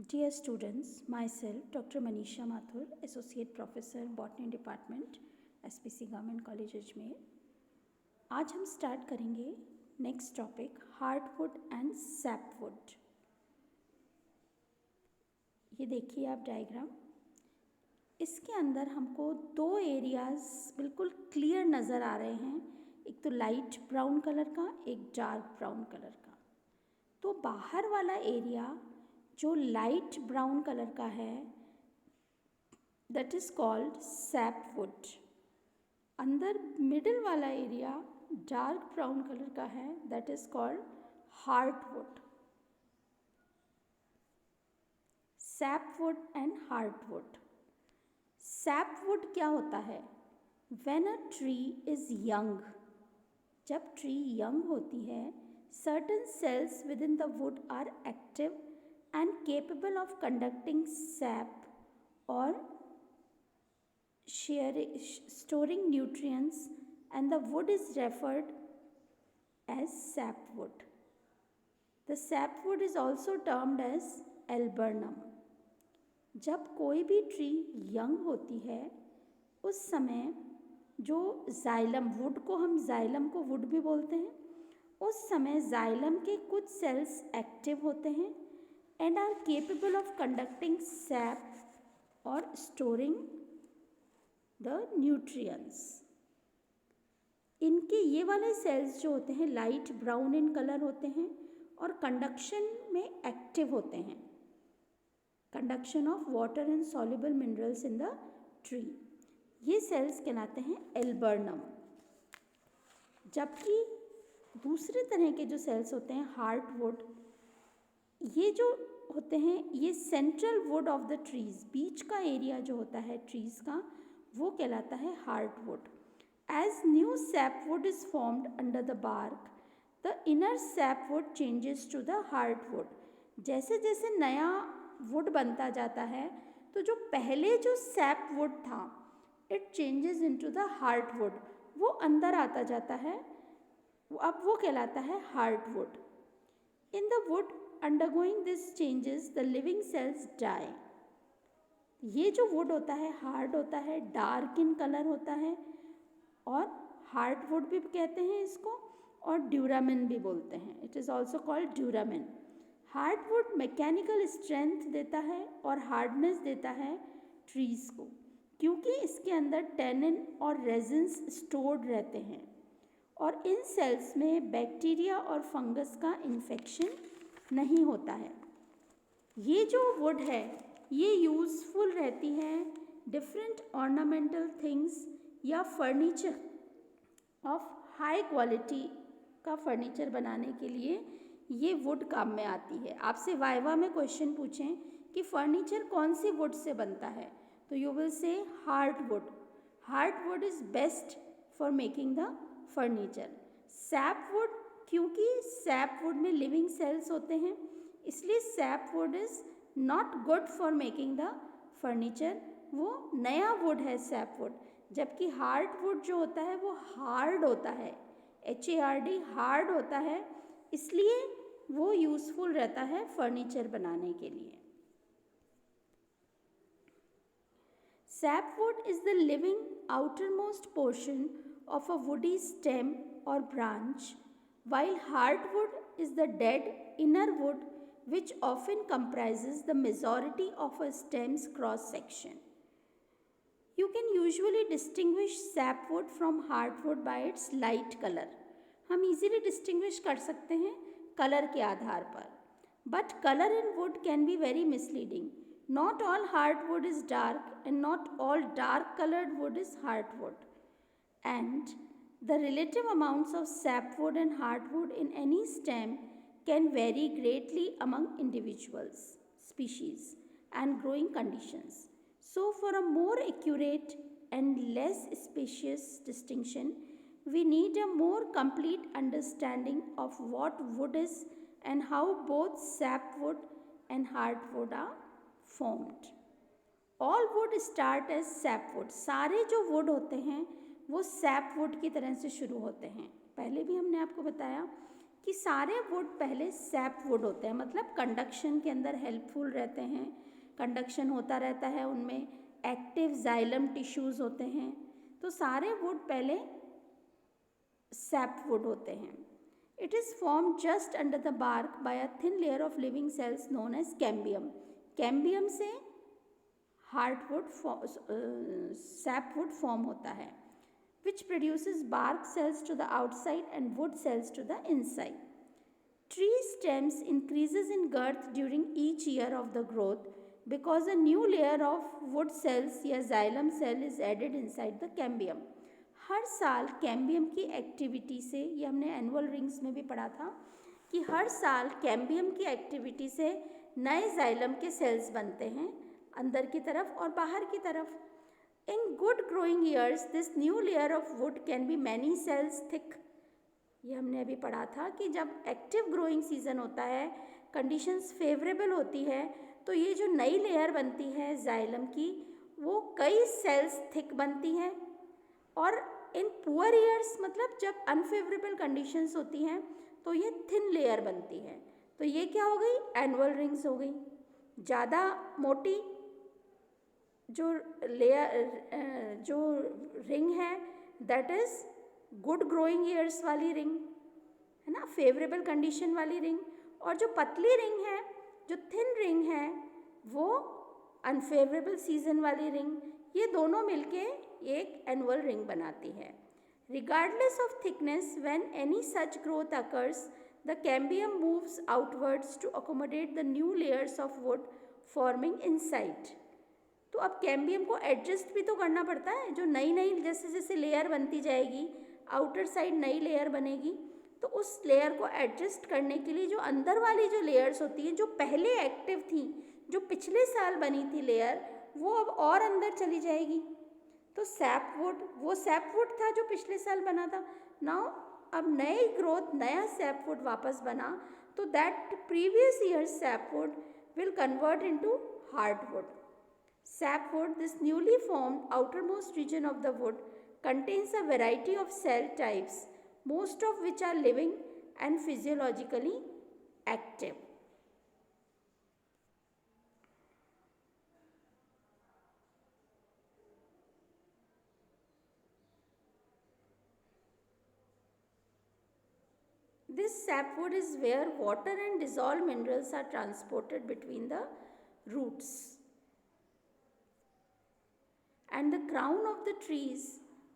Dear students, myself Dr. Manisha Mathur, Associate Professor, Botany Department, SPC Government College Ajmer. आज हम start करेंगे next topic hardwood and sapwood. ये देखिए आप diagram, इसके अंदर हमको दो एरियाज बिल्कुल क्लियर नज़र आ रहे हैं, एक तो लाइट ब्राउन कलर का, एक डार्क ब्राउन कलर का। तो बाहर वाला एरिया जो लाइट ब्राउन कलर का है दैट इज़ कॉल्ड सैपवुड। अंदर मिडिल वाला एरिया डार्क ब्राउन कलर का है that is called hardwood. Sapwood and hardwood. Sapwood क्या होता है? When a tree is young, जब ट्री यंग होती है, certain cells within the wood are active and capable of conducting sap or storing nutrients, and the wood is referred as sapwood. The sapwood is also termed as alburnum. जब कोई भी tree young होती है उस समय जो xylem, would को हम जाइलम को वुड भी बोलते हैं, उस समय जाइलम के कुछ सेल्स एक्टिव होते हैं and are capable of conducting sap or storing the nutrients. इनके ये वाले सेल्स जो होते हैं लाइट ब्राउन इन कलर होते हैं और कंडक्शन में एक्टिव होते हैं, conduction of water and soluble minerals in the tree. ये सेल्स कहलाते हैं एल्बर्नम। जबकि दूसरे तरह के जो सेल्स होते हैं हार्डवुड, ये जो होते हैं ये central wood of the trees, बीच का एरिया जो होता है ट्रीज का वो कहलाता है hardwood. As new sapwood is formed under the bark, the inner sapwood changes to the hardwood. जैसे जैसे नया वुड बनता जाता है तो जो पहले जो सैपवुड था it changes into the hardwood, वो अंदर आता जाता है, अब वो कहलाता है hardwood. In the wood undergoing this changes the living cells die. ये जो वुड होता है हार्ड होता है, डार्क इन कलर होता है और हार्डवुड भी कहते हैं इसको और ड्यूरामिन भी बोलते हैं, it is also called duramen. Hardwood mechanical strength देता है और हार्डनेस देता है ट्रीज को, क्योंकि इसके अंदर टेनिन और रेजिन्स स्टोर्ड रहते हैं और इन सेल्स में बैक्टीरिया और फंगस का इन्फेक्शन नहीं होता है। ये जो वुड है ये यूज़फुल रहती है डिफरेंट ऑर्नामेंटल थिंग्स या फर्नीचर ऑफ हाई क्वालिटी का फर्नीचर बनाने के लिए ये वुड काम में आती है। आपसे वाइवा में क्वेश्चन पूछें कि फर्नीचर कौन सी वुड से बनता है तो you will say hardwood. Hardwood is best for making the furniture. Sapwood, क्योंकि सैपवुड में लिविंग सेल्स होते हैं इसलिए sapwood is not good for making the furniture, वो नया वुड है सैपवुड। जबकि हार्डवुड जो होता है वो हार्ड होता है, HARD हार्ड होता है, इसलिए वो यूज़फुल रहता है फर्नीचर बनाने के लिए। Sapwood is the living outermost portion of a woody stem or branch, while hardwood is the dead inner wood which often comprises the majority of a stem's cross section. You can usually distinguish sapwood from hardwood by its light color. हम easily distinguish कर सकते हैं colour के आधार पर, but color in wood can be very misleading. Not all hardwood is dark and not all dark colored wood is hardwood. And the relative amounts of sapwood and hardwood in any stem can vary greatly among individuals, species, and growing conditions. So, for a more accurate and less specious distinction, we need a more complete understanding of what wood is and how both sapwood and hardwood are formed. All wood start as sapwood. सारे जो would होते हैं वो sapwood की तरह से शुरू होते हैं। पहले भी हमने आपको बताया कि सारे वुड पहले सैप वुड होते हैं, मतलब कंडक्शन के अंदर हेल्पफुल रहते हैं, कंडक्शन होता रहता है उनमें, एक्टिव जाइलम टिश्यूज़ होते हैं, तो सारे वुड पहले सैप वुड होते हैं. It is form just under the bark by a thin layer of living cells known as cambium. Cambium से हार्डवुड सैप वुड फॉर्म होता है, which produces bark cells to the outside and wood cells to the inside. Tree stems increases in girth during each year of the growth because a new layer of wood cells या xylem cell is added inside the cambium. हर साल cambium की activity से, ये हमने annual rings में भी पढ़ा था कि हर साल कैम्बियम की एक्टिविटी से नए जाइलम के सेल्स बनते हैं अंदर की तरफ और बाहर की तरफ. In good growing years, this new layer of wood can be many cells thick. ये हमने अभी पढ़ा था कि जब एक्टिव ग्रोइंग सीजन होता है, कंडीशंस फेवरेबल होती है, तो ये जो नई लेयर बनती है जाइलम की, वो कई सेल्स थिक बनती हैं. और इन पुअर ईयर्स, मतलब जब अनफेवरेबल कंडीशंस होती हैं, तो ये थिन लेयर बनती है. तो ये क्या हो गई? एनुअल रिंग्स हो गई. ज़्यादा मोटी जो लेयर जो रिंग है that is good growing years वाली रिंग है ना, फेवरेबल कंडीशन वाली रिंग. और जो पतली रिंग है, जो थिन रिंग है, वो अनफेवरेबल सीजन वाली रिंग. ये दोनों मिलके एक एनुअल रिंग बनाती है. Regardless of thickness, when any such growth occurs, the cambium moves outwards to accommodate the new layers of wood forming inside. तो अब कैम्बियम को एडजस्ट भी तो करना पड़ता है. जो नई नई जैसे जैसे लेयर बनती जाएगी, आउटर साइड नई लेयर बनेगी, तो उस लेयर को एडजस्ट करने के लिए जो अंदर वाली जो लेयर्स होती हैं, जो पहले एक्टिव थी, जो पिछले साल बनी थी लेयर, वो अब और अंदर चली जाएगी. तो सैप वुड, वो सैप वुड था जो पिछले साल बना था. नाउ अब नई ग्रोथ, नया सैप वुड वापस बना, तो that previous year SAP would will convert into hardwood. Sapwood, this newly formed outermost region of the wood, contains a variety of cell types, most of which are living and physiologically active. This sapwood is where water and dissolved minerals are transported between the roots and the crown of the trees,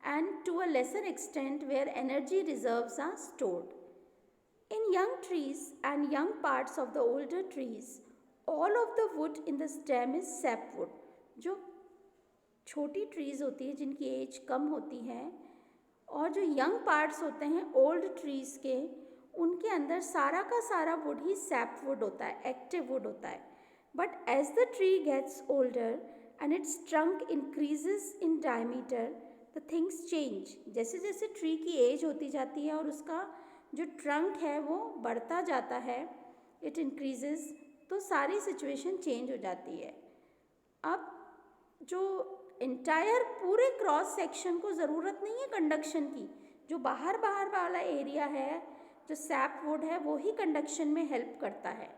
and to a lesser extent where energy reserves are stored. In young trees and young parts of the older trees, all of the wood in the stem is sapwood. जो छोटी trees होती है, जिनकी as कम होती है, और जो young parts होते हैं ओल्ड ट्रीज़ के, उनके अंदर सारा का सारा वुड ही सैपवुड होता है, एक्टिव वुड होता है. But as the tree gets older and its trunk increases in diameter, the things change. जैसे जैसे ट्री की एज होती जाती है और उसका जो ट्रंक है वो बढ़ता जाता है, it increases, तो सारी सिचुएशन चेंज हो जाती है. अब जो इंटायर पूरे क्रॉस सेक्शन को ज़रूरत नहीं है कंडक्शन की, जो बाहर बाहर वाला एरिया है, जो सैप वुड है, वो ही कंडक्शन में हेल्प करता है.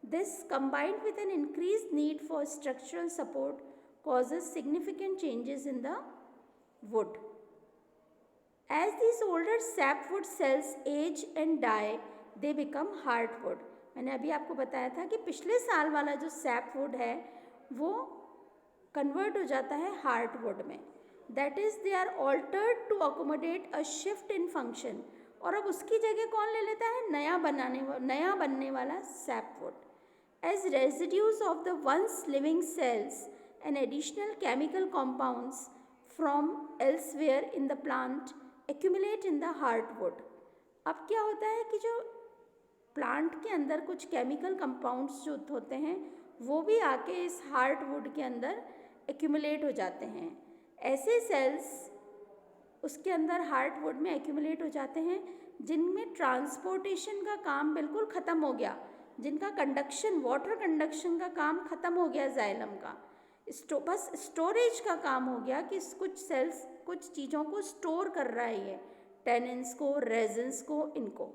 This, combined with an increased need for structural support, causes significant changes in the wood. As these older sapwood cells age and die, they become hardwood. मैंने अभी आपको बताया था कि पिछले साल वाला जो sapwood है, वो कन्वर्ट हो जाता है हार्डवुड में. That is, they are altered to accommodate a shift in function. और अब उसकी जगह कौन ले लेता है? नया बनने वाला sapwood. As residues of the once living cells and additional chemical compounds from elsewhere in the plant accumulate in the hardwood. अब क्या होता है कि जो प्लांट के अंदर कुछ केमिकल कंपाउंड्स जो होते हैं, वो भी आके इस हार्डवुड के अंदर एक्यूमुलेट हो जाते हैं. ऐसे सेल्स उसके अंदर हार्डवुड में एक्यूमुलेट हो जाते हैं जिनमें ट्रांसपोर्टेशन का काम बिल्कुल ख़त्म हो गया, जिनका कंडक्शन, वाटर कंडक्शन का काम ख़त्म हो गया जाइलम का. बस स्टोरेज का काम हो गया कि कुछ सेल्स कुछ चीज़ों को स्टोर कर रहा है, ये टेनिन्स को, रेजिन्स को, इनको.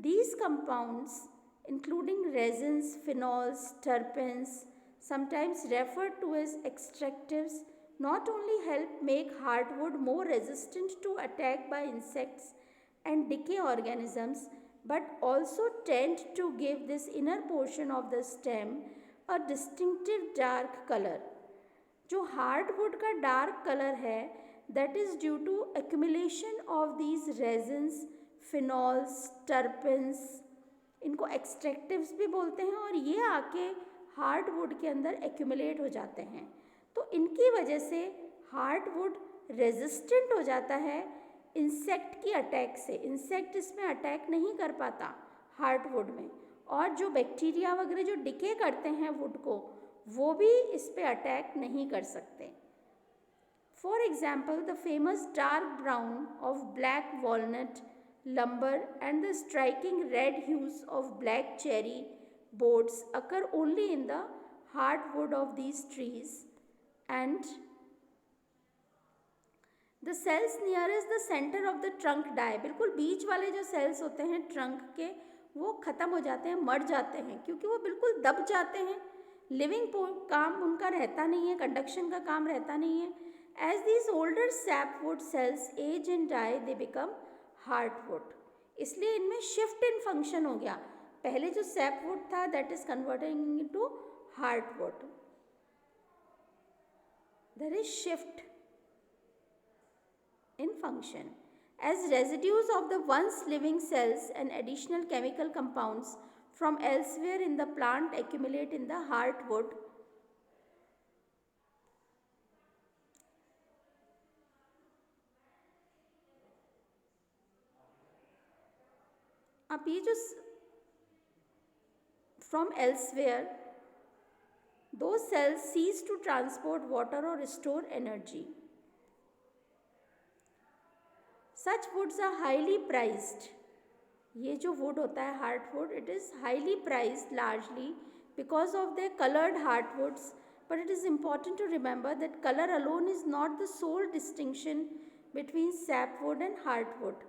These compounds, including resins, phenols, terpenes, sometimes referred to as extractives, not only help make hardwood more resistant to attack by insects and decay organisms, but also tend to give this inner portion of the stem a distinctive dark color. जो hardwood का dark colour है, that is due to accumulation of these resins, phenols, terpenes, इनको एक्सट्रैक्टिव्स भी बोलते हैं, और ये आके हार्डवुड के अंदर एक्यूमुलेट हो जाते हैं. तो इनकी वजह से हार्डवुड रेजिस्टेंट हो जाता है इंसेक्ट की अटैक से. इंसेक्ट इसमें अटैक नहीं कर पाता हार्डवुड में, और जो बैक्टीरिया वगैरह जो डिके करते हैं वुड को, वो भी इस पे अटैक नहीं कर सकते. For example, the famous dark brown of black walnut lumber and the striking red hues of black cherry boards occur only in the hardwood of these trees, and the cells nearest the center of the trunk die. बिल्कुल बीच वाले जो sales होते हैं trunk के, वो ख़त्म हो जाते हैं, मर जाते हैं, क्योंकि वो बिल्कुल दब जाते हैं. लिविंग काम उनका रहता नहीं है, कंडक्शन का काम रहता नहीं है. As these older sapwood cells age and die, they become hardwood. इसलिए इनमें शिफ्ट इन फंक्शन हो गया. पहले जो सैपवुड था that is converting into hardwood. There is shift in function as residues of the once living cells and additional chemical compounds from elsewhere in the plant accumulate in the hardwood. अब ये जो from elsewhere, those cells cease to transport water or store energy. Such woods are highly prized. ये जो wood होता है hardwood, it is highly prized largely because of their colored hardwoods. But it is important to remember that color alone is not the sole distinction between sapwood and hardwood,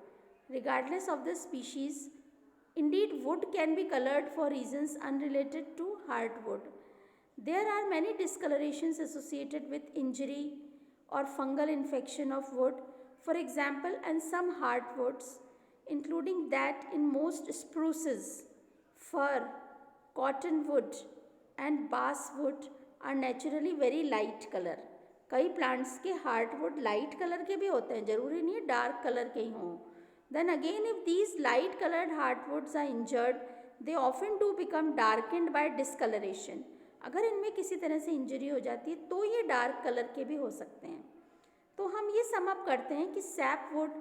regardless of the species. Indeed, wood can be colored for reasons unrelated to hardwood. There are many discolorations associated with injury or fungal infection of wood. For example, and some hardwoods, including that in most spruces, fir, cottonwood and basswood, are naturally very light color. कई plants के hardwood light colour के भी होते हैं, जरूरी नहीं है dark colour के ही हों. Then again, if these light colored hardwoods are injured, they often do become darkened by discoloration. अगर इनमें किसी तरह से इंजरी हो जाती है तो ये डार्क कलर के भी हो सकते हैं. तो हम ये सम अप करते हैं कि sapwood,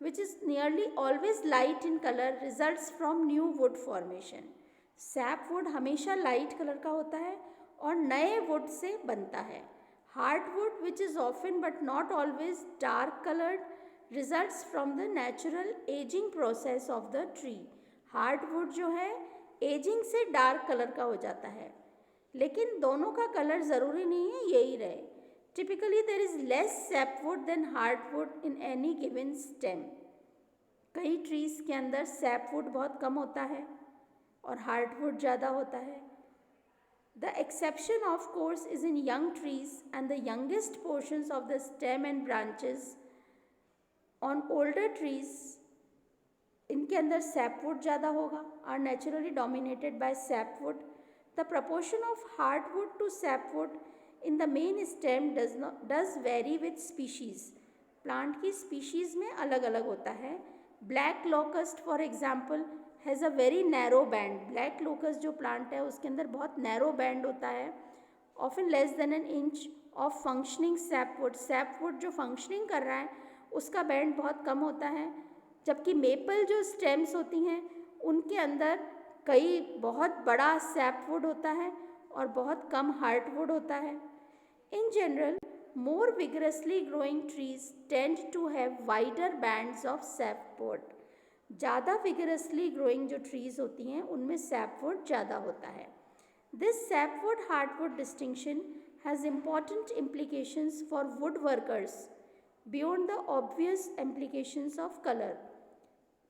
which is nearly always light in color, results from new wood formation. sapwood हमेशा लाइट कलर का होता है और नए वुड से बनता है. Hardwood, which is often but not always dark colored, results from the natural aging process of the tree. Hardwood जो है एजिंग से डार्क कलर का हो जाता है, लेकिन दोनों का कलर ज़रूरी नहीं है यही रहे. Typically there is less sapwood than hardwood in any given stem. कई ट्रीज़ के अंदर सैपवुड बहुत कम होता है और हार्डवुड ज़्यादा होता है. The exception of course is in young trees and the youngest portions of the stem and branches. On older trees, इनके अंदर sapwood ज़्यादा होगा, are naturally dominated by sapwood. The proportion of hardwood to sapwood in the main stem does vary with species. Plant की species में अलग अलग होता है. Black locust for example has a very narrow band. Black locust जो plant है उसके अंदर बहुत narrow band होता है, often less than an inch of functioning sapwood. Sapwood जो functioning कर रहा है उसका बैंड बहुत कम होता है, जबकि मेपल जो स्टेम्स होती हैं उनके अंदर कई बहुत बड़ा सैपवुड होता है और बहुत कम हार्डवुड होता है. In general, more vigorously growing trees tend to have wider bands of sapwood. ज़्यादा विगरसली ग्रोइंग जो ट्रीज़ होती हैं उनमें सैपवुड ज़्यादा होता है. This sapwood hardwood distinction has important implications for wood workers beyond the obvious implications of color.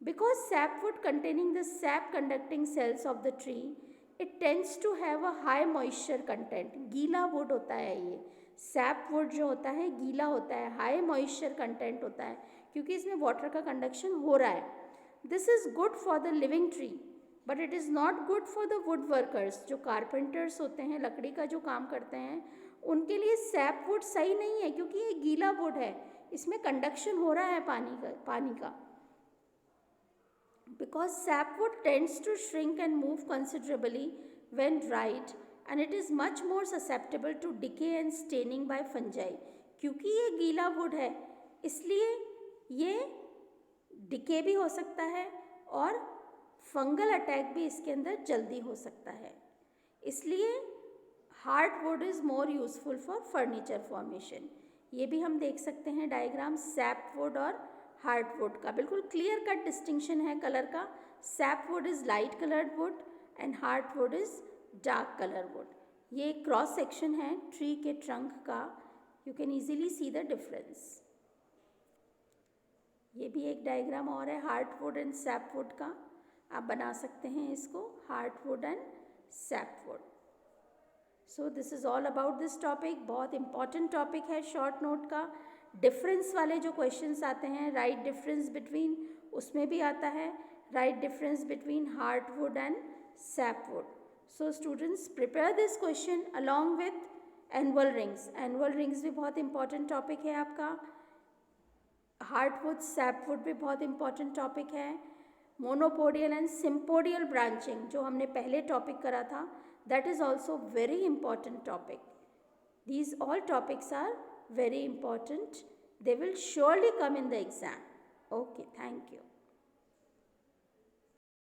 Because sapwood containing the sap conducting cells of the tree, it tends to have a high moisture content. गीला wood होता है ये, sapwood जो होता है गीला होता है, high moisture content होता है क्योंकि इसमें water का conduction हो रहा है. This is good for the living tree, but it is not good for the woodworkers. जो carpenters होते हैं, लकड़ी का जो काम करते हैं, उनके लिए sapwood सही नहीं है क्योंकि ये गीला wood है, इसमें conduction हो रहा है पानी का. Because sapwood tends to shrink and move considerably when dried, and it is much more susceptible to decay and staining by fungi. क्योंकि ये गीला वुड है इसलिए ये डिके भी हो सकता है और फंगल अटैक भी इसके अंदर जल्दी हो सकता है. इसलिए hard would is more useful for furniture formation. ये भी हम देख सकते हैं डायग्राम सैपवुड और हार्डवुड का. बिल्कुल क्लियर कट डिस्टिंक्शन है कलर का. Sapwood is light coloured would and hardwood is dark colour would. ये क्रॉस सेक्शन है ट्री के ट्रंक का. You can easily see the difference. ये भी एक डायग्राम और है हार्डवुड एंड सैपवुड का. आप बना सकते हैं इसको hardwood and sapwood. So this is all about this topic. बहुत इंपॉर्टेंट टॉपिक है शॉर्ट नोट का. डिफरेंस वाले जो क्वेश्चंस आते हैं, राइट डिफरेंस बिटवीन, उसमें भी आता है right difference between hardwood and sapwood. So students prepare this question along with annual rings. Annual rings भी बहुत इंपॉर्टेंट टॉपिक है आपका. हार्डवुड सैपवुड भी बहुत इंपॉर्टेंट टॉपिक है. मोनोपोडियल एंड सिम्पोडियल ब्रांचिंग जो हमने पहले टॉपिक करा था, that is also very important topic. These all topics are very important. They will surely come in the exam. Okay, thank you.